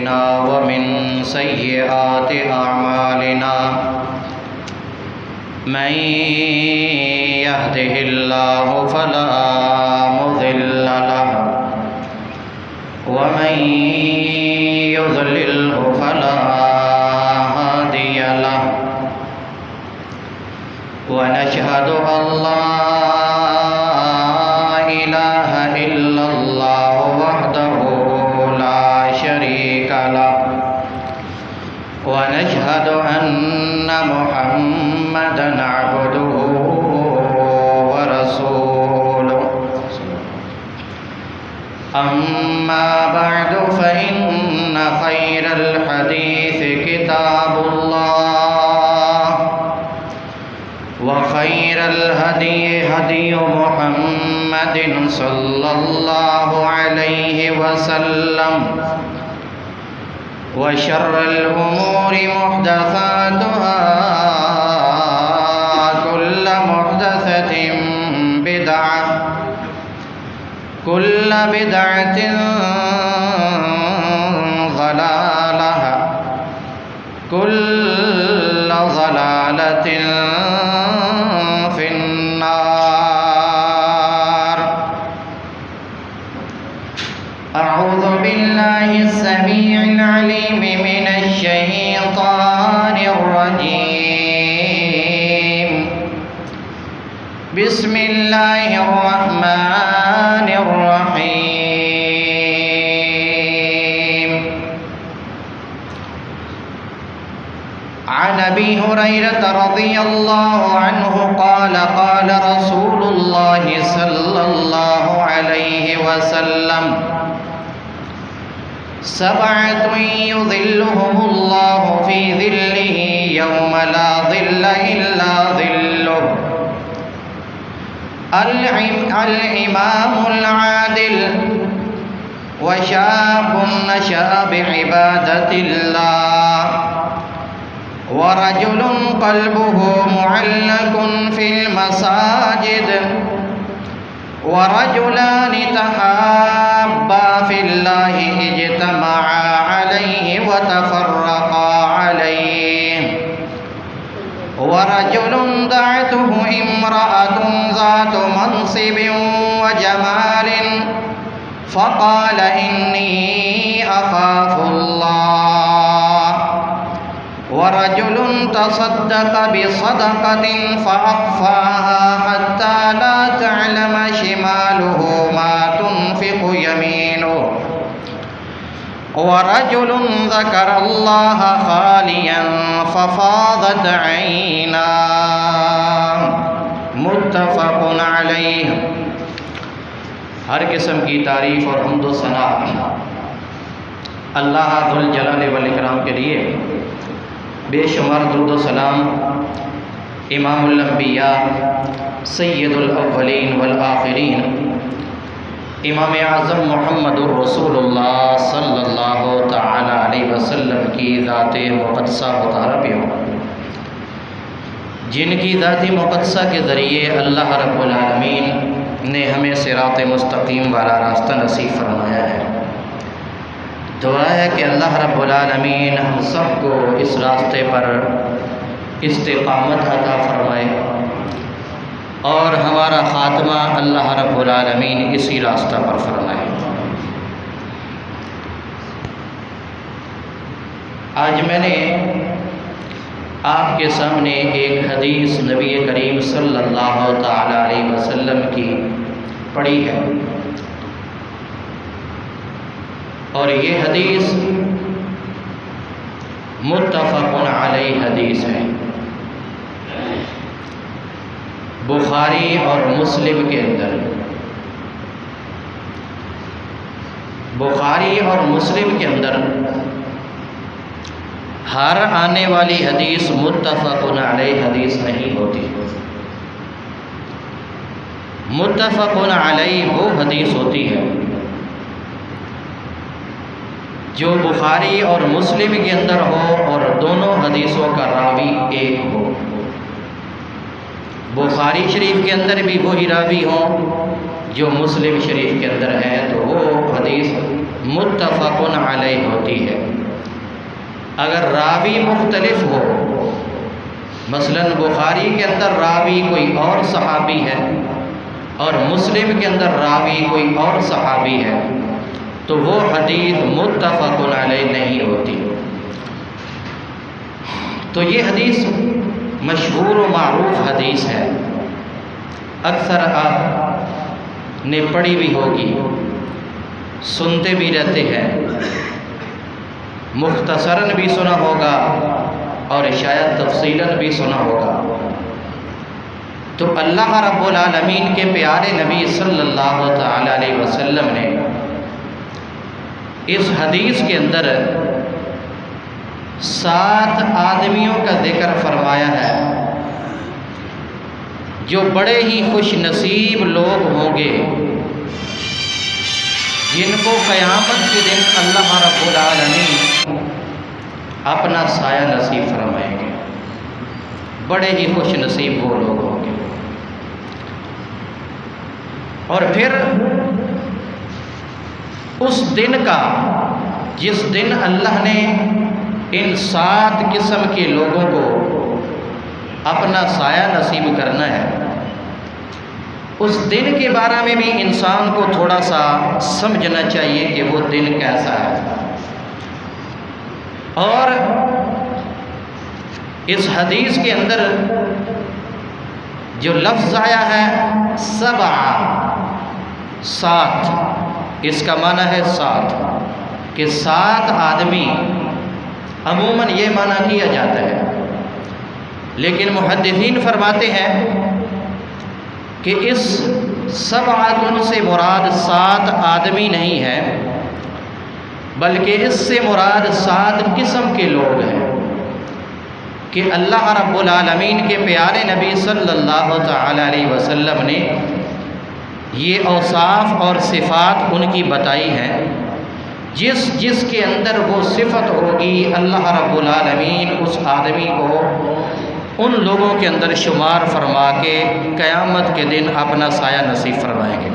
أنفسنا ومن سيئات أعمالنا من يهده الله فلا مضل له ومن يضلله فلا هادي له ونشهد أن لا إله إلا الله وحده لا شريك له ونشهد أن محمدًا عبده ورسوله أما بعد فإن خير الحديث كتاب الله وخير الهدي هدي محمد صلى الله عليه وسلم وشر الأمور محدثاتها كل محدثة بدعة كل بدعة ضلالة كل ضلالة في النار. أعوذ بالله السميع العليم من الشيطان الرجيم. بسم الله الرحمن الرحيم. عن أبي هريرة رضي الله عنه قال قال رسول الله صلى الله عليه وسلم سبعة يظلهم الله في ظله يوم لا ظل إلا ظله الإمام العادل وشاب نشأ بعبادة الله ورجل قلبه معلق في المساجد ورجلان تحابا في الله اجتمعا عليه وتفرقا عليه ورجل دعته امرأة ذات منصب وجمال فقال إني أخاف الله ورجل تصدق بصدقة فأخفاها حتى لا تعلم شماله ما تنفق يمينه ورجل ذكر الله خاليا ففاضت عيناه متفق علیہ. ہر قسم کی تعریف اور حمد و ثنا اللہ ذوالجلال والاکرام کے لیے. بے شمار درود و سلام امام الانبیاء سید الاولین والآخرین امام اعظم محمد الرسول اللہ صلی اللہ تعالی علیہ وسلم کی ذات مقدسہ مطہرہ پہ ہوں، جن کی ذات مقدسہ کے ذریعے اللہ رب العالمین نے ہمیں صراط مستقیم والا راستہ نصیب فرمایا ہے. دعا ہے کہ اللہ رب العالمین ہم سب کو اس راستے پر استقامت عطا فرمائے اور ہمارا خاتمہ اللہ رب العالمین اسی راستہ پر فرمائے. آج میں نے آپ کے سامنے ایک حدیث نبی کریم صلی اللہ تعالی علیہ وسلم کی پڑھی ہے، اور یہ حدیث متفق علیہ حدیث ہے. بخاری اور مسلم کے اندر، بخاری اور مسلم کے اندر ہر آنے والی حدیث متفق علیہ حدیث نہیں ہوتی. متفق علیہ وہ حدیث ہوتی ہے جو بخاری اور مسلم کے اندر ہو اور دونوں حدیثوں کا راوی ایک ہو. بخاری شریف کے اندر بھی وہی راوی ہوں جو مسلم شریف کے اندر ہے، تو وہ حدیث متفق علیہ ہوتی ہے. اگر راوی مختلف ہو، مثلا بخاری کے اندر راوی کوئی اور صحابی ہے اور مسلم کے اندر راوی کوئی اور صحابی ہے، تو وہ حدیث متفق علیہ نہیں ہوتی۔ تو یہ حدیث مشہور و معروف حدیث ہے، اکثر آپ نے پڑھی بھی ہوگی، سنتے بھی رہتے ہیں، مختصراً بھی سنا ہوگا اور شاید تفصیلاً بھی سنا ہوگا۔ تو اللہ رب العالمین کے پیارے نبی صلی اللہ تعالی علیہ وسلم نے اس حدیث کے اندر 7 آدمیوں کا ذکر فرمایا ہے جو بڑے ہی خوش نصیب لوگ ہوں گے، جن کو قیامت کے دن اللہ رب العالمین اپنا سایہ نصیب فرمائیں گے۔ بڑے ہی خوش نصیب وہ لوگ ہوں گے۔ اور پھر اس دن کا، جس دن اللہ نے ان 7 قسم کے لوگوں کو اپنا سایہ نصیب کرنا ہے، اس دن کے بارے میں بھی انسان کو تھوڑا سا سمجھنا چاہیے کہ وہ دن کیسا ہے۔ اور اس حدیث کے اندر جو لفظ آیا ہے 7، اس کا معنی ہے 7، کہ 7 آدمی، عموماً یہ معنی کیا جاتا ہے، لیکن محدثین فرماتے ہیں کہ اس 7 سے مراد 7 آدمی نہیں ہے، بلکہ اس سے مراد 7 قسم کے لوگ ہیں، کہ اللہ رب العالمین کے پیارے نبی صلی اللہ تعالی علیہ وسلم نے یہ اوصاف اور صفات ان کی بتائی ہیں، جس کے اندر وہ صفت ہوگی اللہ رب العالمین اس آدمی کو ان لوگوں کے اندر شمار فرما کے قیامت کے دن اپنا سایہ نصیب فرمائیں گے۔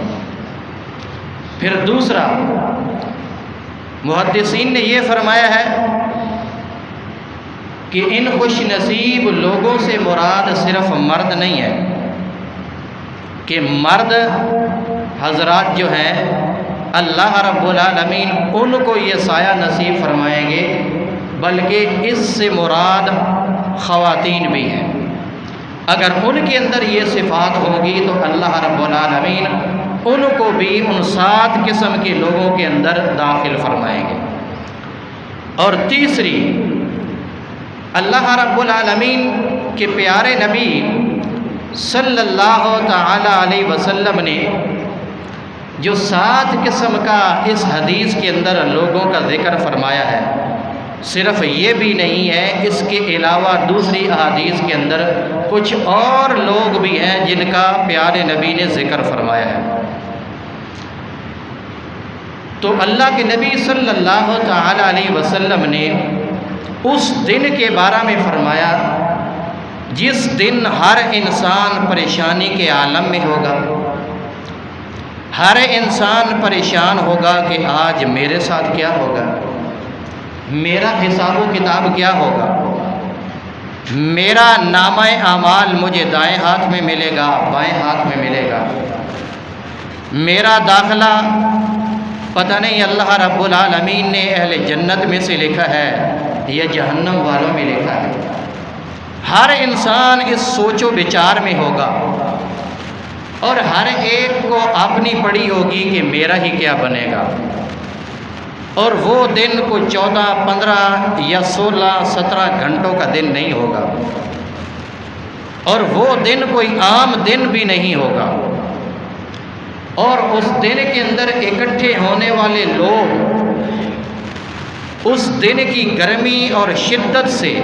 پھر دوسرا، محدثین نے یہ فرمایا ہے کہ ان خوش نصیب لوگوں سے مراد صرف مرد نہیں ہے، کہ مرد حضرات جو ہیں اللہ رب العالمین ان کو یہ سایہ نصیب فرمائیں گے، بلکہ اس سے مراد خواتین بھی ہیں۔ اگر ان کے اندر یہ صفات ہوگی تو اللہ رب العالمین ان کو بھی ان 7 قسم کے لوگوں کے اندر داخل فرمائیں گے۔ اور تیسری، اللہ رب العالمین کے پیارے نبی صلی اللہ تعالی علیہ وسلم نے جو 7 قسم کا اس حدیث کے اندر لوگوں کا ذکر فرمایا ہے، صرف یہ بھی نہیں ہے، اس کے علاوہ دوسری احادیث کے اندر کچھ اور لوگ بھی ہیں جن کا پیارے نبی نے ذکر فرمایا ہے۔ تو اللہ کے نبی صلی اللہ تعالی علیہ وسلم نے اس دن کے بارے میں فرمایا جس دن ہر انسان پریشانی کے عالم میں ہوگا، ہر انسان پریشان ہوگا کہ آج میرے ساتھ کیا ہوگا، میرا حساب و کتاب کیا ہوگا، میرا نامہ اعمال مجھے دائیں ہاتھ میں ملے گا بائیں ہاتھ میں ملے گا، میرا داخلہ پتہ نہیں اللہ رب العالمین نے اہل جنت میں سے لکھا ہے یا جہنم والوں میں لکھا ہے۔ ہر انسان اس سوچ و بچار میں ہوگا اور ہر ایک کو اپنی پڑی ہوگی کہ میرا ہی کیا بنے گا۔ اور وہ دن کو 14، 15 یا 16، 17 گھنٹوں کا دن نہیں ہوگا، اور وہ دن کوئی عام دن بھی نہیں ہوگا، اور اس دن کے اندر اکٹھے ہونے والے لوگ اس دن کی گرمی اور شدت سے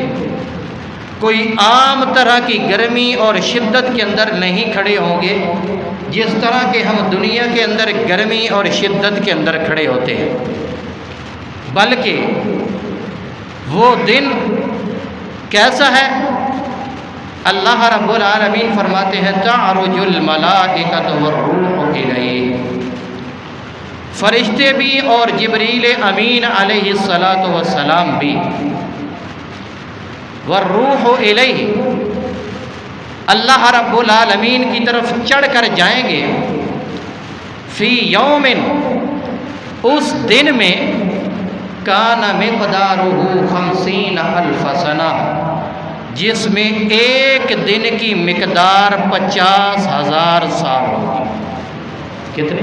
کوئی عام طرح کی گرمی اور شدت کے اندر نہیں کھڑے ہوں گے، جس طرح کہ ہم دنیا کے اندر گرمی اور شدت کے اندر کھڑے ہوتے ہیں، بلکہ وہ دن کیسا ہے؟ اللہ رب العالمین فرماتے ہیں تعرج الملائکۃ والروح الیہ، فرشتے بھی اور جبریل امین علیہ الصلاۃ والسلام بھی والروح الیہ، اللہ رب العالمین کی طرف چڑھ کر جائیں گے، فی یوم، اس دن میں، کان مقدارہ 50,000 سنہ، جس میں ایک دن کی مقدار 50,000 سال ہوگی۔ کتنے؟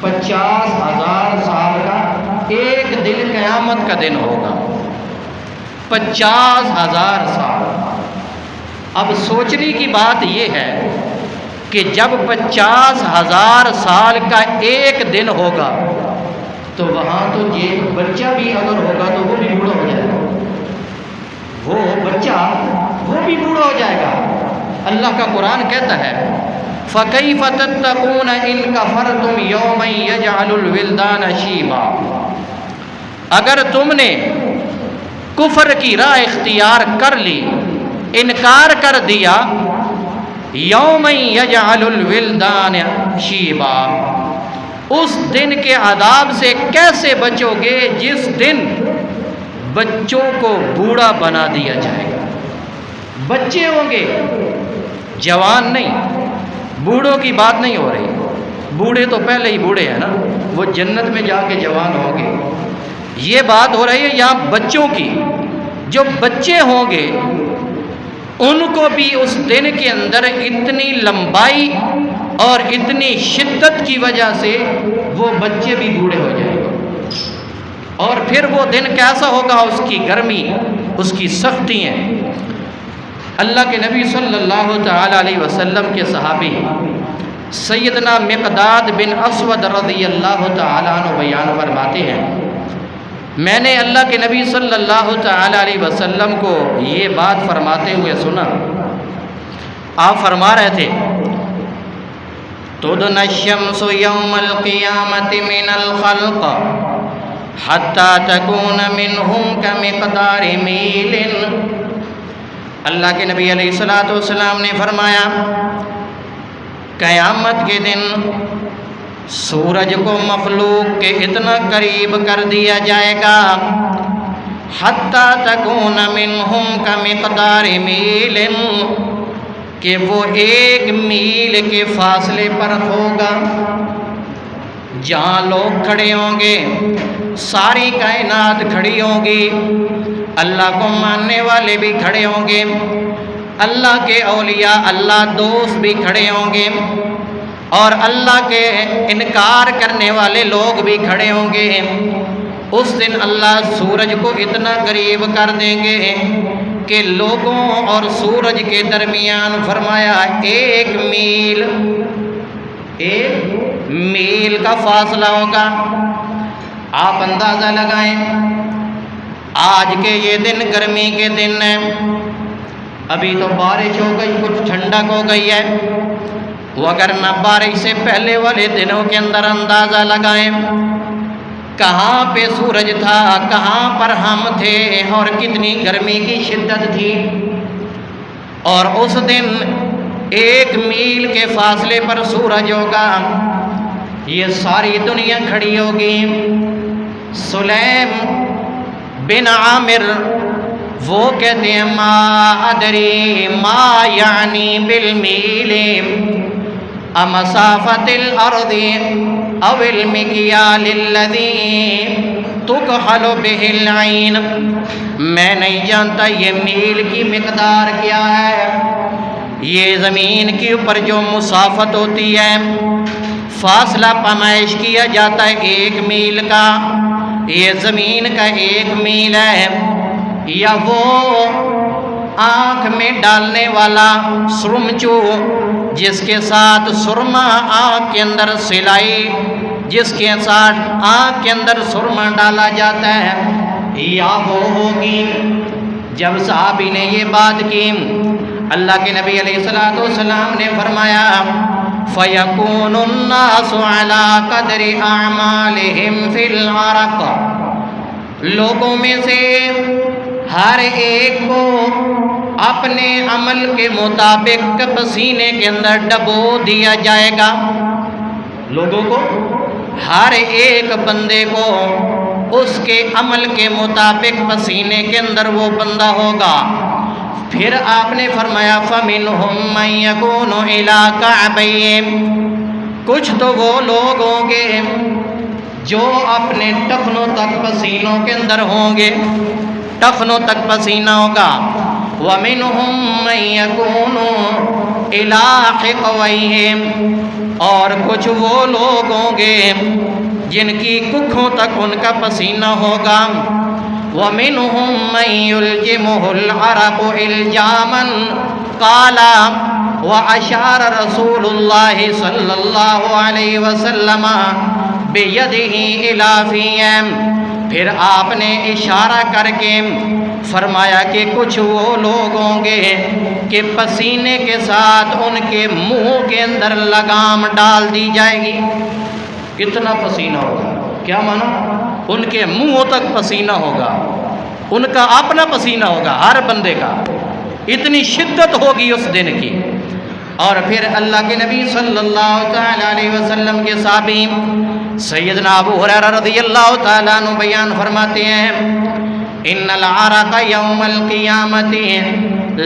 50,000 سال کا ایک دن قیامت کا دن ہوگا، 50,000 سال۔ اب سوچنے کی بات یہ ہے کہ جب 50,000 سال کا ایک دن ہوگا تو وہاں تو یہ بچہ بھی اگر ہوگا تو وہ بھی بوڑھا ہو جائے گا، وہ بچہ وہ بھی بوڑھا ہو جائے گا۔ اللہ کا قرآن کہتا ہے فَكَيْفَ تَتَّقُونَ إِن كَفَرْتُمْ يَوْمًا يَجْعَلُ الْوِلْدَانَ شِيبًا، اگر تم نے کفر کی راہ اختیار کر لی، انکار کر دیا، یوم یجعل الولدان شیبا، اس دن کے عذاب سے کیسے بچو گے جس دن بچوں کو بوڑھا بنا دیا جائے گا۔ بچے ہوں گے، جوان نہیں، بوڑھوں کی بات نہیں ہو رہی، بوڑھے تو پہلے ہی بوڑھے ہیں نا، وہ جنت میں جا کے جوان ہوں گے۔ یہ بات ہو رہی ہے یہاں بچوں کی، جو بچے ہوں گے ان کو بھی اس دن کے اندر اتنی لمبائی اور اتنی شدت کی وجہ سے وہ بچے بھی بوڑھے ہو جائیں گے، اور پھر وہ دن کیسا ہوگا، اس کی گرمی، اس کی سختی ہیں۔ اللہ کے نبی صلی اللہ تعالی علیہ وسلم کے صحابی سیدنا مقداد بن اسود رضی اللہ تعالی عنہ بیان فرماتے ہیں، میں نے اللہ کے نبی صلی اللہ تعالی علیہ وسلم کو یہ بات فرماتے ہوئے سنا۔ آپ فرما رہے تھے تُدْنَى الشَّمْسُ يَوْمَ الْقِيَامَةِ مِنَ الْخَلْقِ حَتَّى تَكُونَ مِنْهُمْ كَمِقْدَارِ مِيلٍ۔ اللہ کے نبی علیہ السلام نے فرمایا قیامت کے دن سورج کو مخلوق کے اتنا قریب کر دیا جائے گا، حتیٰ تکون منہم کمقدار میل، کہ وہ 1 میل کے فاصلے پر ہوگا۔ جہاں لوگ کھڑے ہوں گے ساری کائنات کھڑی ہوگی، اللہ کو ماننے والے بھی کھڑے ہوں گے، اللہ کے اولیاء، اللہ دوست بھی کھڑے ہوں گے، اور اللہ کے انکار کرنے والے لوگ بھی کھڑے ہوں گے۔ اس دن اللہ سورج کو اتنا قریب کر دیں گے کہ لوگوں اور سورج کے درمیان فرمایا 1 میل کا فاصلہ ہوگا۔ آپ اندازہ لگائیں، آج کے یہ دن گرمی کے دن ہیں، ابھی تو بارش ہو گئی، کچھ ٹھنڈک ہو گئی ہے، وگرنہ بارش سے پہلے والے دنوں کے اندر اندازہ لگائیں کہاں پہ سورج تھا، کہاں پر ہم تھے، اور کتنی گرمی کی شدت تھی۔ اور اس دن 1 میل کے فاصلے پر سورج ہوگا، یہ ساری دنیا کھڑی ہوگی۔ سلیم بن عامر وہ کہتے ہیں ما ادری ما یعنی بالمیل امسافت الارض او المکیال الذی تکحل بہ العین، میں نہیں جانتا یہ میل کی مقدار کیا ہے، یہ زمین کے اوپر جو مسافت ہوتی ہے، فاصلہ پیمائش کیا جاتا ہے 1 میل کا، یہ زمین کا 1 میل ہے، یا وہ آنکھ میں ڈالنے والا سرمچو جس کے ساتھ سرما آنکھ کے اندر سلائی، جس کے ساتھ آنکھ کے اندر سرما ڈالا جاتا ہے، یا وہ ہوگی۔ جب صحابی نے یہ بات کی، اللہ کے نبی علیہ السلام نے فرمایا فَيَكُونُ النَّاسُ عَلَىٰ قَدْرِ أَعْمَالِهِمْ فِي الْعَرَقِ، لوگوں میں سے ہر ایک کو اپنے عمل کے مطابق پسینے کے اندر ڈبو دیا جائے گا۔ لوگوں کو، ہر ایک بندے کو اس کے عمل کے مطابق پسینے کے اندر وہ بندہ ہوگا۔ پھر آپ نے فرمایا فَمِنْهُمْ مَنْ يَكُونُ إِلَىٰ كَعْبَيْهِ، کچھ تو وہ لوگ ہوں گے جو اپنے ٹخنوں تک پسینوں کے اندر ہوں گے، ٹخنوں تک پسینہ ہوگا۔ وَمِنْهُمْ مَنْ يَكُونُ إِلَىٰ حِقْوَيْهِمْ، اور کچھ وہ لوگ ہوں گے جن کی ککھوں تک ان کا پسینہ ہوگا۔ وَمِنْهُمْ مَنْ يُلْجِمُهُ الْعَرَقُ إِلْجَامًا قَالَ وَأَشَارَ رَسُولُ اللَّهِ صَلَّى اللَّهُ عَلَيْهِ وَسَلَّمَ بِيَدِهِ إِلَىٰ فِيهِمْ، پھر آپ نے اشارہ کر کے فرمایا کہ کچھ وہ لوگ ہوں گے کہ پسینے کے ساتھ ان کے منہ کے اندر لگام ڈال دی جائے گی۔ کتنا پسینہ ہوگا، کیا مانا؟ ان کے منہ تک پسینہ ہوگا، ان کا اپنا پسینہ ہوگا ہر بندے کا، اتنی شدت ہوگی اس دن کی۔ اور پھر اللہ کے نبی صلی اللہ تعالیٰ علیہ وسلم کے صحابی سیدنا ابو ہریرہ رضی اللہ تعالیٰ عنہ بیان فرماتے ہیں ان العرق یوم القیامت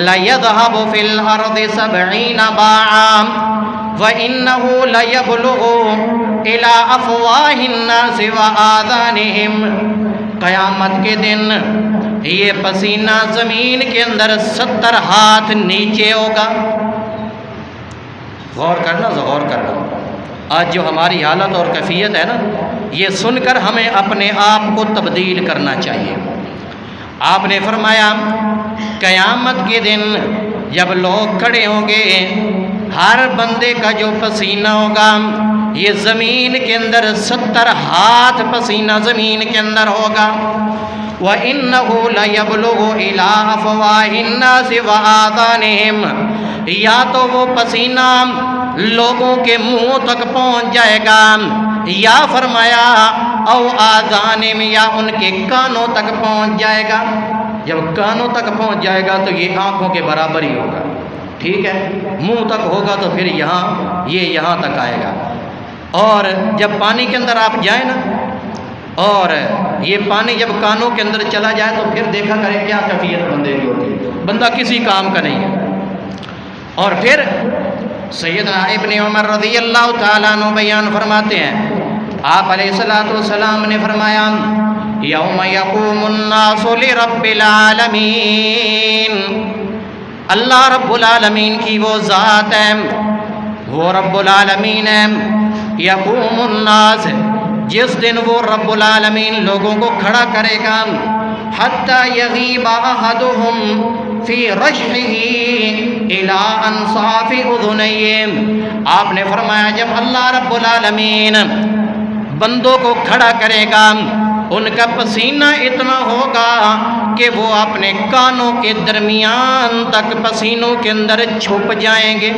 لیذہب فی الارض 70 باعا وانہ لیبلغ الی افواہ الناس وآذانہم، قیامت کے دن یہ پسینہ زمین کے اندر 70 ہاتھ نیچے ہوگا۔ غور کرنا، غور کرنا، آج جو ہماری حالت اور کیفیت ہے نا، یہ سن کر ہمیں اپنے آپ کو تبدیل کرنا چاہیے۔ آپ نے فرمایا قیامت کے دن جب لوگ کھڑے ہوں گے، ہر بندے کا جو پسینہ ہوگا یہ زمین کے اندر 70 ہاتھ پسینہ زمین کے اندر ہوگا۔ وَإِنَّهُ لَيَبْلُغُ إِلَىٰ أَفْوَاهِ النَّاسِ وَآذَانِهِمْ، یا تو وہ پسینہ لوگوں کے منہ تک پہنچ جائے گا، یا فرمایا او آذانہم، یا ان کے کانوں تک پہنچ جائے گا۔ جب کانوں تک پہنچ جائے گا تو یہ آنکھوں کے برابر ہی ہوگا، ٹھیک ہے؟ منہ تک ہوگا تو پھر یہاں تک آئے گا۔ اور جب پانی کے اندر آپ جائیں نا، اور یہ پانی جب کانوں کے اندر چلا جائے تو پھر دیکھا کریں کیا کیفیت بندے کی ہوتی ہے، بندہ کسی کام کا نہیں ہے۔ اور پھر سیدنا ابن عمر رضی اللہ تعالیٰ عنہ بیان فرماتے ہیں، آپ علیہ السلام نے فرمایا یوم یقوم الناس لرب العالمین، اللہ رب العالمین کی وہ ذات ہے، وہ رب العالمین ہے، یقوم الناس، جس دن وہ رب العالمین لوگوں کو کھڑا کرے گا، حتی یغیب احدہم فی رشحہ الی انصاف اذنیہ، آپ نے فرمایا جب اللہ رب العالمین بندوں کو کھڑا کرے گا، ان کا پسینہ اتنا ہوگا کہ وہ اپنے کانوں کے درمیان تک پسینوں کے اندر چھپ جائیں گے،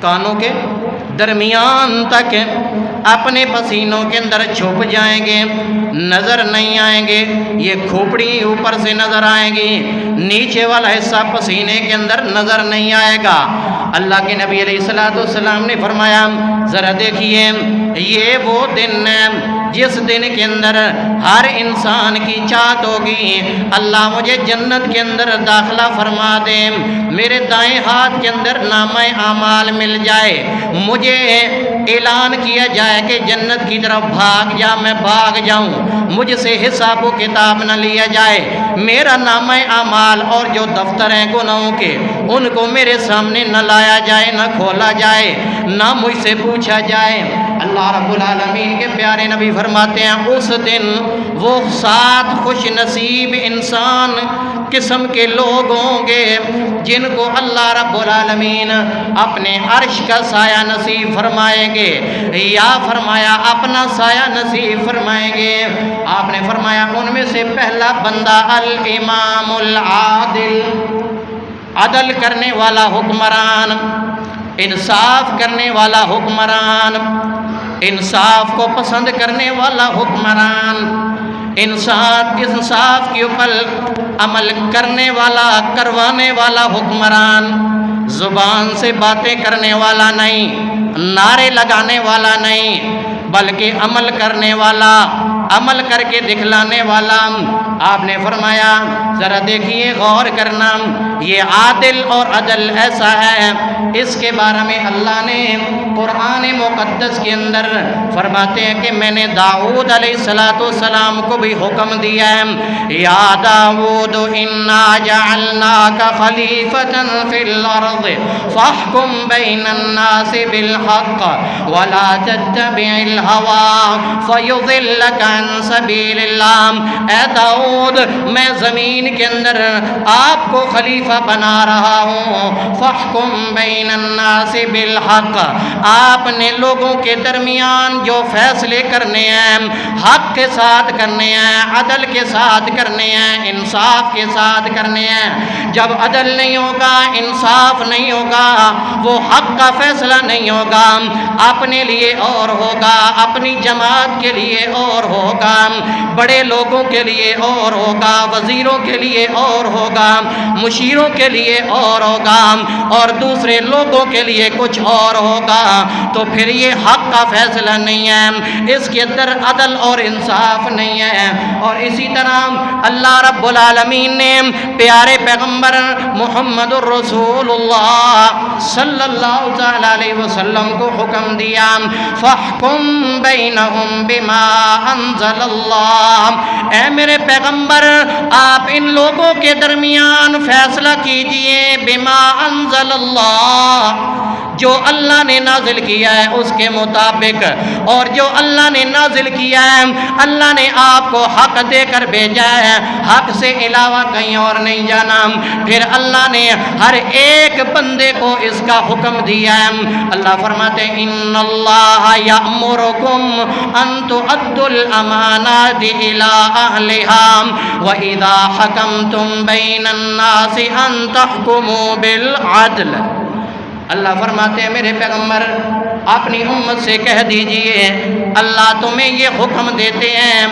کانوں کے درمیان تک اپنے پسینوں کے اندر چھپ جائیں گے، نظر نہیں آئیں گے، یہ کھوپڑی اوپر سے نظر آئیں گی، نیچے والا حصہ پسینے کے اندر نظر نہیں آئے گا۔ اللہ کے نبی علیہ السلام نے فرمایا ذرا دیکھیے یہ وہ دن ہے جس دن کے اندر ہر انسان کی چاہت ہوگی اللہ مجھے جنت کے اندر داخلہ فرما دے، میرے دائیں ہاتھ کے اندر نامہ اعمال مل جائے، مجھے اعلان کیا جائے کہ جنت کی طرف بھاگ جا، میں بھاگ جاؤں، مجھ سے حساب و کتاب نہ لیا جائے، میرا نامہ اعمال اور جو دفتر ہیں گناہوں کے ان کو میرے سامنے نہ لایا جائے، نہ کھولا جائے، نہ مجھ سے پوچھا جائے۔ اللہ رب العالمین کے پیارے نبی فرماتے ہیں اس دن وہ 7 خوش نصیب انسان قسم کے لوگ ہوں گے جن کو اللہ رب العالمین اپنے عرش کا سایہ نصیب فرمائیں گے، یا فرمایا اپنا سایہ نصیب فرمائیں گے۔ آپ نے فرمایا ان میں سے پہلا بندہ الامام العادل، عدل کرنے والا حکمران، انصاف کرنے والا حکمران، انصاف کو پسند کرنے والا حکمران، انصاف کے اوپر عمل کرنے والا، کروانے والا حکمران، زبان سے باتیں کرنے والا نہیں، نعرے لگانے والا نہیں، بلکہ عمل کرنے والا، عمل کر کے دکھلانے والا، آپ نے فرمایا ذرا دیکھیے غور کرنا، یہ عادل اور عدل ایسا ہے، اس کے بارے میں اللہ نے قرآن مقدس کے اندر فرماتے ہیں کہ میں نے داؤد علیہ السلام کو بھی حکم دیا ہے، یا داؤد انا جعلناک خلیفۃ فی الارض فاحکم بین الناس بالحق ولا تتبع الہوی فیضلک عن سبیل اللہ۔ اے داؤد میں زمین کے اندر آپ کو خلیفہ بنا رہا ہوں، فاحکم بین الناس بالحق، آپ نے لوگوں کے درمیان جو فیصلے کرنے ہیں حق کے ساتھ کرنے ہیں، عدل کے ساتھ کرنے ہیں، انصاف کے ساتھ کرنے ہیں۔ جب عدل نہیں ہوگا، انصاف نہیں ہوگا، وہ حق کا فیصلہ نہیں ہوگا، اپنے لیے اور ہوگا، اپنی جماعت کے لیے اور ہوگا، بڑے لوگوں کے لیے اور ہوگا، وزیروں کے لیے اور ہوگا، مشیروں کے لیے اور ہوگا، اور دوسرے لوگوں کے لیے کچھ اور ہوگا، تو پھر یہ حق کا فیصلہ نہیں ہے، اس کے اندر عدل اور انصاف نہیں ہے۔ اور اسی طرح اللہ رب العالمین نے پیارے پیغمبر محمد الرسول اللہ صلی اللہ تعالی علیہ وسلم کو حکم دیا، فاحکم بینہم بما انزل اللہ، اے میرے پیغمبر آپ ان لوگوں کے درمیان فیصلہ کیجئے بما انزل اللہ، جو اللہ نے نازل کیا ہے اس کے مطابق، اور جو اللہ نے نازل کیا ہے اللہ نے آپ کو حق دے کر بھیجا ہے، حق سے علاوہ کہیں اور نہیں جانا۔ پھر اللہ نے ہر ایک بندے کو اس کا حکم دیا ہے۔ اللہ فرماتے ہیں ان اللہ یأمرکم ان تؤدوا الامانات الی اہلها واذا حکمتم بین الناس ان تحکموا بالعدل۔ اللہ فرماتے ہیں میرے پیغمبر اپنی امت سے کہہ دیجئے اللہ تمہیں یہ حکم دیتے ہیں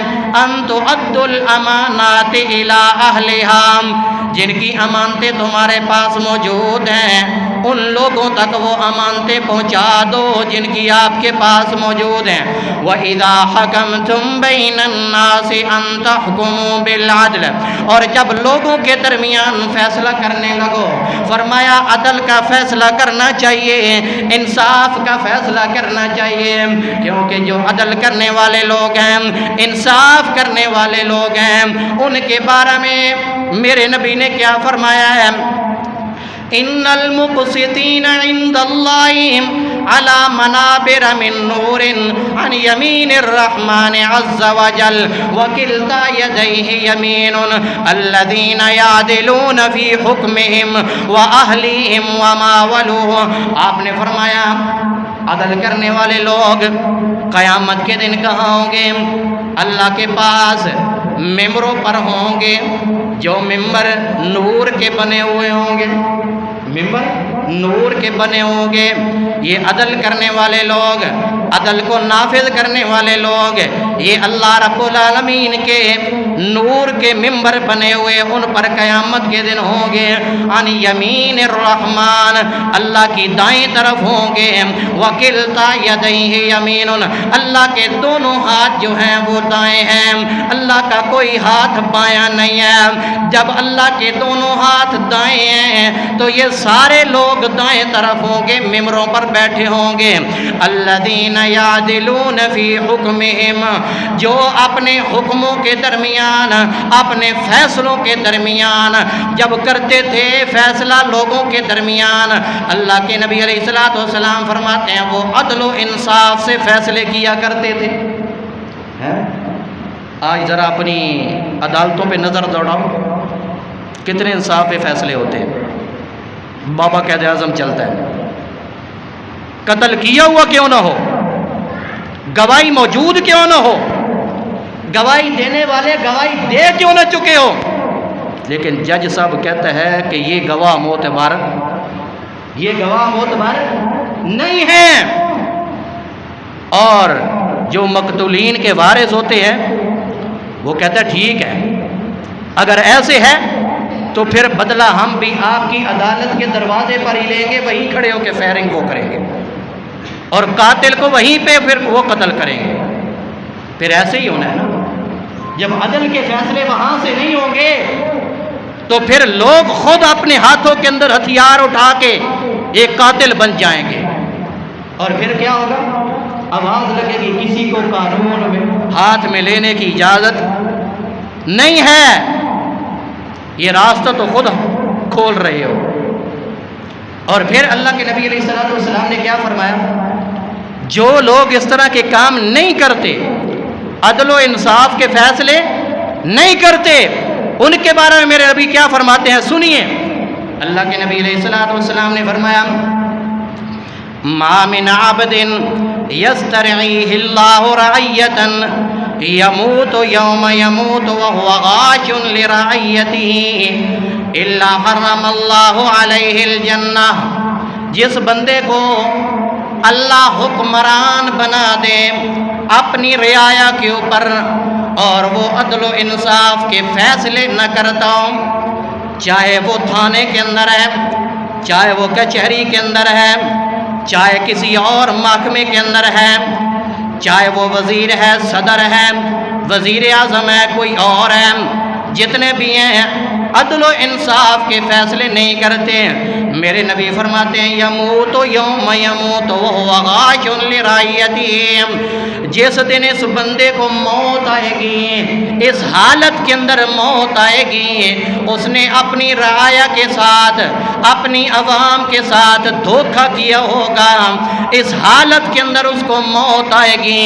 ان تؤدوا الامانات الی اہلها، جن کی امانتیں تمہارے پاس موجود ہیں ان لوگوں تک وہ امانتیں پہنچا دو جن کی آپ کے پاس موجود ہیں۔ وَإِذَا حَكَمْتُمْ بَيْنَ النَّاسِ أَن تَحْكُمُوا بِالْعَدْلِ، اور جب لوگوں کے درمیان فیصلہ کرنے لگو فرمایا عدل کا فیصلہ کرنا چاہیے، انصاف کا فیصلہ کرنا چاہیے، کیونکہ جو عدل کرنے والے لوگ ہیں، انصاف کرنے والے لوگ ہیں، ان کے بارے میں میرے نبی نے کیا فرمایا ہے، ان المقسطین عند اللہ علی منابر من نور عن یمین الرحمن عز وجل وکلتا یدیہ یمین الذین یعدلون فی حکمہم واہلیہم وما ولوہ۔ آپ نے فرمایا عدل کرنے والے لوگ قیامت کے دن کہاں ہوں گے؟ اللہ کے پاس ممبروں پر ہوں گے، جو ممبر نور کے بنے ہوئے ہوں گے، ممبر نور کے بنے ہوں گے۔ یہ عدل کرنے والے لوگ، عدل کو نافذ کرنے والے لوگ، یہ اللہ رب العالمین کے نور کے ممبر بنے ہوئے ان پر قیامت کے دن ہوں گے۔ عن یمین الرحمن، اللہ کی دائیں طرف ہوں گے، وکلتا یدیہ یمین، اللہ کے دونوں ہاتھ جو ہیں وہ دائیں ہیں، اللہ کا کوئی ہاتھ بایاں نہیں ہے۔ جب اللہ کے دونوں ہاتھ دائیں ہیں تو یہ سارے لوگ دائیں طرف ہوں گے، ممبروں پر بیٹھے ہوں گے۔ الذین یعدلون فی حکمہم، جو اپنے حکموں کے درمیان، اپنے فیصلوں کے درمیان جب کرتے تھے فیصلہ لوگوں کے درمیان، اللہ کے نبی علیہ السلام فرماتے ہیں وہ عدل و انصاف سے فیصلے کیا کرتے تھے۔ آج ذرا اپنی عدالتوں پہ نظر دوڑاؤ، کتنے انصافی فیصلے ہوتے ہیں۔ بابا قائد اعظم چلتا ہے، قتل کیا ہوا کیوں نہ ہو، گواہی موجود کیوں نہ ہو، گواہی دینے والے گواہی دے کیوں نہ چکے ہو، لیکن جج صاحب کہتا ہے کہ یہ گواہ معتبر، یہ گواہ معتبر نہیں ہے۔ اور جو مقتولین کے وارث ہوتے ہیں وہ کہتا ہے ٹھیک ہے، اگر ایسے ہے تو پھر بدلہ ہم بھی آپ کی عدالت کے دروازے پر ہی لیں گے، وہیں کھڑے ہو کے فائرنگ وہ کریں گے اور قاتل کو وہیں پہ پھر وہ قتل کریں گے۔ پھر ایسے ہی ہونا ہے نا، جب عدل کے فیصلے وہاں سے نہیں ہوں گے تو پھر لوگ خود اپنے ہاتھوں کے اندر ہتھیار اٹھا کے ایک قاتل بن جائیں گے، اور پھر کیا ہوگا؟ آواز لگے گی کسی کو قانون میں ہاتھ میں لینے کی اجازت نہیں ہے، یہ راستہ تو خود کھول رہے ہو۔ اور پھر اللہ کے نبی علیہ السلام نے کیا فرمایا؟ جو لوگ اس طرح کے کام نہیں کرتے، عدل و انصاف کے فیصلے نہیں کرتے، ان کے بارے میں میرے نبی کیا فرماتے ہیں؟ سنیے، اللہ کے نبی علیہ السلام نے فرمایا ما من عبد یسترعیہ اللہ رعیتا یموت یوم یموت وهو غاش لرعیتہ الا حرم اللہ علیہ الجنہ۔ جس بندے کو اللہ حکمران بنا دے اپنی رعایا کے اوپر اور وہ عدل و انصاف کے فیصلے نہ کرتا ہوں، چاہے وہ تھانے کے اندر ہے، چاہے وہ کچہری کے اندر ہے، چاہے کسی اور محکمے کے اندر ہے، چاہے وہ وزیر ہے، صدر ہے، وزیر اعظم ہے، کوئی اور ہے، جتنے بھی ہیں عدل و انصاف کے فیصلے نہیں کرتے، میرے نبی فرماتے ہیں یموت یوم یموت وہو غاش لرعیتہ، جس دن اس بندے کو موت آئے گی، اس حالت کے اندر موت آئے گی، اس نے اپنی رعایا کے ساتھ، اپنی عوام کے ساتھ دھوکہ کیا ہوگا، اس حالت کے اندر اس کو موت آئے گی۔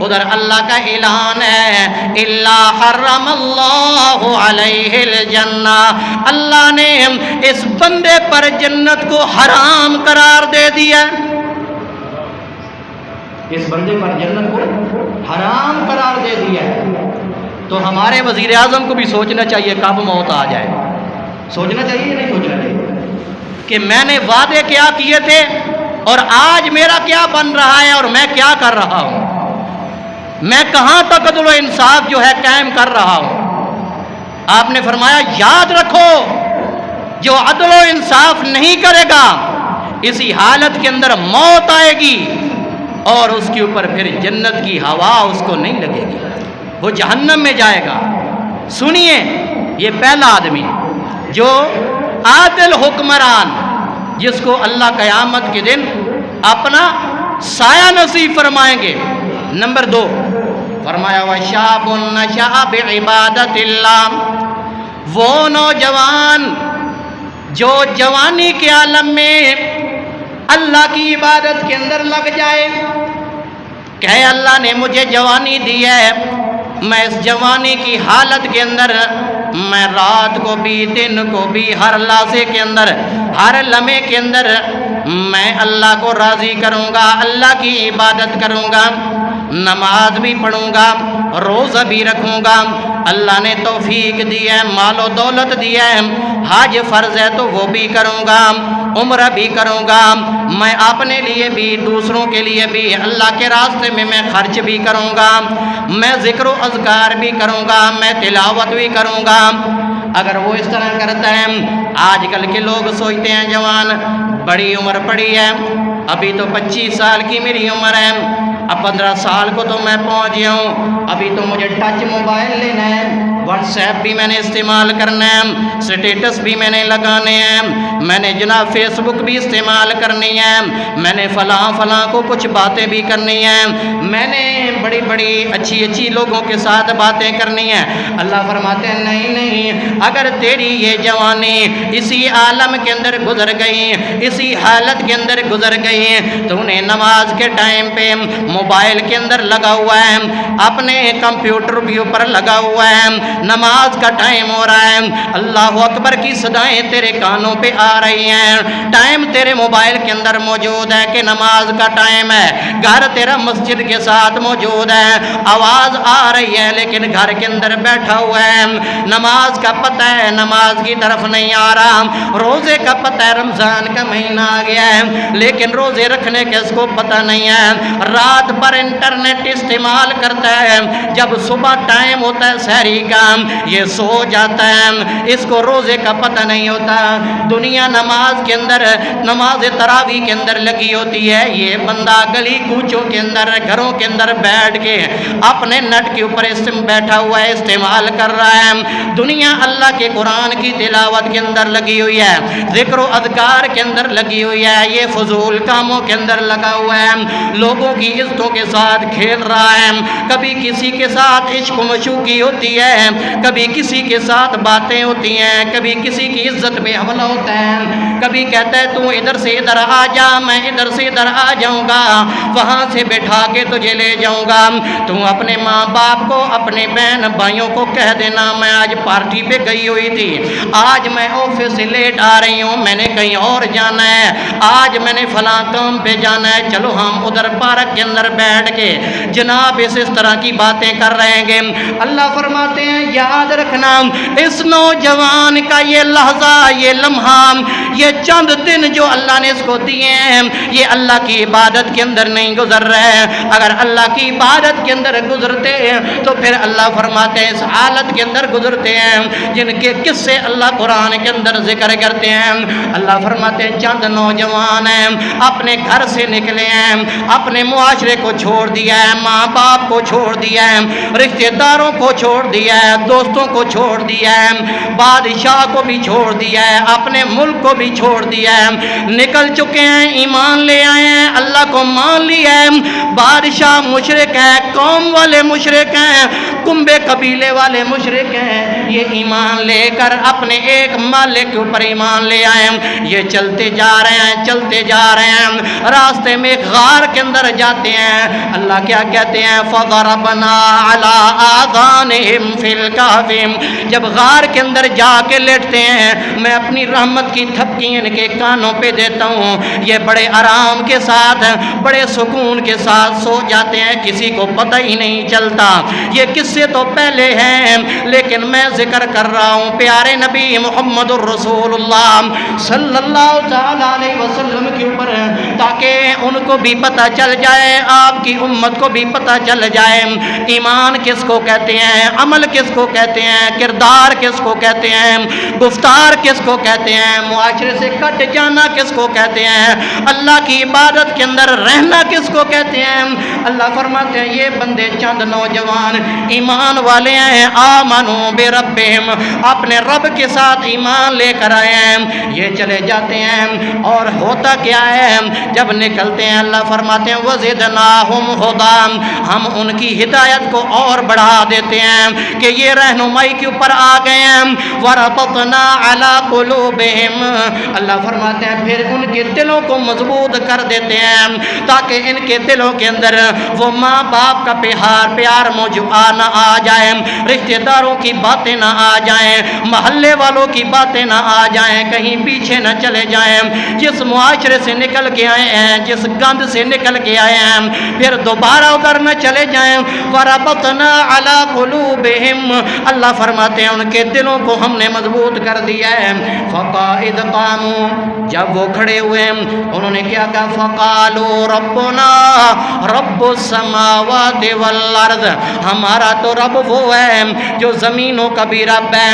ادھر اللہ کا اعلان ہے الا حرم اللہ علیہ الجنہ، اللہ نے اس بندے پر جنت کو حرام قرار دے دیا، اس بندے پر جنت کو حرام قرار دے دیا۔ تو ہمارے وزیر اعظم کو بھی سوچنا چاہیے کب موت آ جائے، سوچنا چاہیے یا نہیں سوچنا چاہیے کہ میں نے وعدے کیا کیے تھے اور آج میرا کیا بن رہا ہے اور میں کیا کر رہا ہوں، میں کہاں تک عدل و انصاف جو ہے قائم کر رہا ہوں۔ آپ نے فرمایا یاد رکھو جو عدل و انصاف نہیں کرے گا اسی حالت کے اندر موت آئے گی اور اس کے اوپر پھر جنت کی ہوا اس کو نہیں لگے گی، وہ جہنم میں جائے گا۔ سنیے، یہ پہلا آدمی جو عادل حکمران، جس کو اللہ قیامت کے دن اپنا سایہ نصیب فرمائیں گے۔ نمبر 2 فرمایا وَشَابٌ نَشَأَ بِعِبَادَةِ اللَّهِ، وہ نوجوان جو جوانی کے عالم میں اللہ کی عبادت کے اندر لگ جائے، کہ اللہ نے مجھے جوانی دی ہے، میں اس جوانی کی حالت کے اندر میں رات کو بھی دن کو بھی ہر لحظے کے اندر ہر لمحے کے اندر میں اللہ کو راضی کروں گا، اللہ کی عبادت کروں گا، نماز بھی پڑھوں گا، روزہ بھی رکھوں گا، اللہ نے توفیق دی ہے، مال و دولت دی ہے، حج فرض ہے تو وہ بھی کروں گا، عمرہ بھی کروں گا، میں اپنے لیے بھی دوسروں کے لیے بھی اللہ کے راستے میں خرچ بھی کروں گا، میں ذکر و اذکار بھی کروں گا، میں تلاوت بھی کروں گا۔ اگر وہ اس طرح کرتا ہے، آج کل کے لوگ سوچتے ہیں جوان بڑی عمر پڑی ہے، ابھی تو 25 سال کی میری عمر ہے، اب 15 سال کو تو میں پہنچ گیا ہوں، ابھی تو مجھے ٹچ موبائل لینا ہے، واٹس ایپ بھی میں نے استعمال کرنا ہے، سٹیٹس بھی میں نے لگانے ہیں، میں نے جناب فیس بک بھی استعمال کرنی ہے، میں نے فلاں کو کچھ باتیں بھی کرنی ہیں، میں نے بڑی بڑی اچھی لوگوں کے ساتھ باتیں کرنی ہیں۔ اللہ فرماتے ہیں نہیں، اگر تیری یہ جوانی اسی عالم کے اندر گزر گئی، اسی حالت کے اندر گزر گئی، تو انہیں نماز کے ٹائم پہ موبائل کے اندر لگا ہوا ہے، اپنے کمپیوٹر کے اوپر لگا ہوا ہے، نماز کا ٹائم ہو رہا ہے، اللہ اکبر کی صدائیں تیرے کانوں پہ آ رہی ہیں، ٹائم تیرے موبائل کے اندر موجود ہے کہ نماز کا ٹائم ہے، گھر تیرا مسجد کے ساتھ موجود ہے، آواز آ رہی ہے لیکن گھر کے اندر بیٹھا ہوا ہے، نماز کا پتہ ہے نماز کی طرف نہیں آ رہا، روزے کا پتہ ہے رمضان کا مہینہ آ گیا ہے، لیکن روزے رکھنے کے اس کو پتہ نہیں ہے، رات بھر انٹرنیٹ استعمال کرتا ہے، جب صبح ٹائم ہوتا ہے سحری کا یہ سو جاتا ہے، اس کو روزے کا پتہ نہیں ہوتا۔ دنیا نماز کے اندر، نماز تراویح کے اندر لگی ہوتی ہے، یہ بندہ گلی کوچوں کے اندر، گھروں کے اندر بیٹھ کے اپنے نٹ کے اوپر بیٹھا ہوا ہے، استعمال کر رہا ہے۔ دنیا اللہ کے قرآن کی تلاوت کے اندر لگی ہوئی ہے، ذکر و اذکار کے اندر لگی ہوئی ہے، یہ فضول کاموں کے اندر لگا ہوا ہے، لوگوں کی عزتوں کے ساتھ کھیل رہا ہے، کبھی کسی کے ساتھ عشق و مشوقی ہوتی ہے، کبھی کسی کے ساتھ باتیں ہوتی ہیں، کبھی کسی کی عزت پہ حملہ ہوتا ہے، کبھی کہتا ہے تو ادھر سے ادھر آ جا، میں ادھر سے ادھر آ جاؤں گا، وہاں سے بٹھا کے تجھے لے جاؤں گا، تو اپنے ماں باپ کو، اپنے بہن بھائیوں کو کہہ دینا میں آج پارٹی پہ گئی ہوئی تھی، آج میں آفس سے لیٹ آ رہی ہوں، میں نے کہیں اور جانا ہے، آج میں نے فلاں کام پہ جانا ہے، چلو ہم ادھر پارک کے اندر بیٹھ کے جناب اس طرح کی باتیں کر رہے گے۔ اللہ فرماتے ہیں یاد رکھنا اس نوجوان کا یہ لحظہ، یہ لمحہ، یہ چند دن جو اللہ نے اس کو دیے ہیں، یہ اللہ کی عبادت کے اندر نہیں گزر رہے، اگر اللہ کی عبادت کے اندر گزرتے ہیں تو پھر اللہ فرماتے ہیں اس حالت کے اندر گزرتے ہیں جن کے قصے اللہ قرآن کے اندر ذکر کرتے ہیں۔ اللہ فرماتے ہیں چند نوجوان ہیں، اپنے گھر سے نکلے ہیں، اپنے معاشرے کو چھوڑ دیا ہے، ماں باپ کو چھوڑ دیا ہے، رشتہ داروں کو چھوڑ دیا ہے، دوستوں کو چھوڑ دیا ہے، بادشاہ کو بھی چھوڑ دیا ہے، اپنے ملک کو بھی چھوڑ دیا ہے، نکل چکے ہیں، ایمان لے آئے ہیں، اللہ کو مان لیا ہے، بادشاہ مشرک ہے، قوم والے مشرک ہیں، کنبے قبیلے والے مشرک ہیں، یہ ایمان لے کر اپنے ایک مالک کے اوپر ایمان لے آئے ہیں، یہ چلتے جا رہے ہیں، چلتے جا رہے ہیں، راستے میں ایک غار کے اندر جاتے ہیں، اللہ کیا کہتے ہیں فَضَرَبْنَا عَلَىٰ آذَانِهِمْ فِي الْكَهْفِ، جب غار کے اندر جا کے لیٹتے ہیں میں اپنی رحمت کی تھپکی ان کے کانوں پہ دیتا ہوں، یہ بڑے آرام کے ساتھ، بڑے سکون کے ساتھ سو جاتے ہیں، کسی کو پتہ ہی نہیں چلتا۔ یہ قصے تو پہلے ہیں لیکن میں ذکر کر رہا ہوں پیارے نبی محمد الرسول اللہ صلی اللہ تعالیٰ علیہ وسلم کے اوپر، تاکہ ان کو بھی پتہ چل جائے، آپ کی امت کو بھی پتہ چل جائے ایمان کس کو کہتے ہیں، عمل کس کو کہتے ہیں، کردار کس کو کہتے ہیں، گفتار کس کو کہتے ہیں، معاشرے سے کٹ جانا کس کو کہتے ہیں، اللہ کی عبادت کے اندر رہنا کس کو کہتے ہیں۔ اللہ فرماتے ہیں یہ بندے چند نوجوان ایمان والے ہیں، آمنوا بربہم، اپنے رب کے ساتھ ایمان لے کر آئے ہیں، یہ چلے جاتے ہیں، اور ہوتا کیا ہے جب نکلتے ہیں اللہ فرماتے ہیں وزدناہم ھدی، ہم ان کی ہدایت کو اور بڑھا دیتے ہیں کہ یہ رہنمائی کے اوپر آ گئے ہیں، وربطنا علی قلوبہم، اللہ فرماتے ہیں پھر ان کے دلوں کو مضبوط کر دیتے ہیں تاکہ ان کے دلوں کے اندر وہ ماں باپ کا پیار موجود نہ آ جائے، رشتہ داروں کی باتیں نہ آ جائیں، محلے والوں کی باتیں نہ آ جائیں، کہیں پیچھے نہ چلے جائیں، جس معاشرے سے نکل کے آئے ہیں، جس گند سے نکل کے آئے ہیں پھر دوبارہ ادھر نہ چلے جائیں۔ وربطنا علی قلوبہم، اللہ فرماتے ہیں ان کے دلوں کو ہم نے مضبوط کر دیا ہے۔ فقائد قاموا، جب وہ کھڑے ہوئے انہوں نے کیا کہا فقالوا ربنا رب السماوات والارض، ہمارا تو رب وہ ہے جو زمینوں کا بھی رب ہے،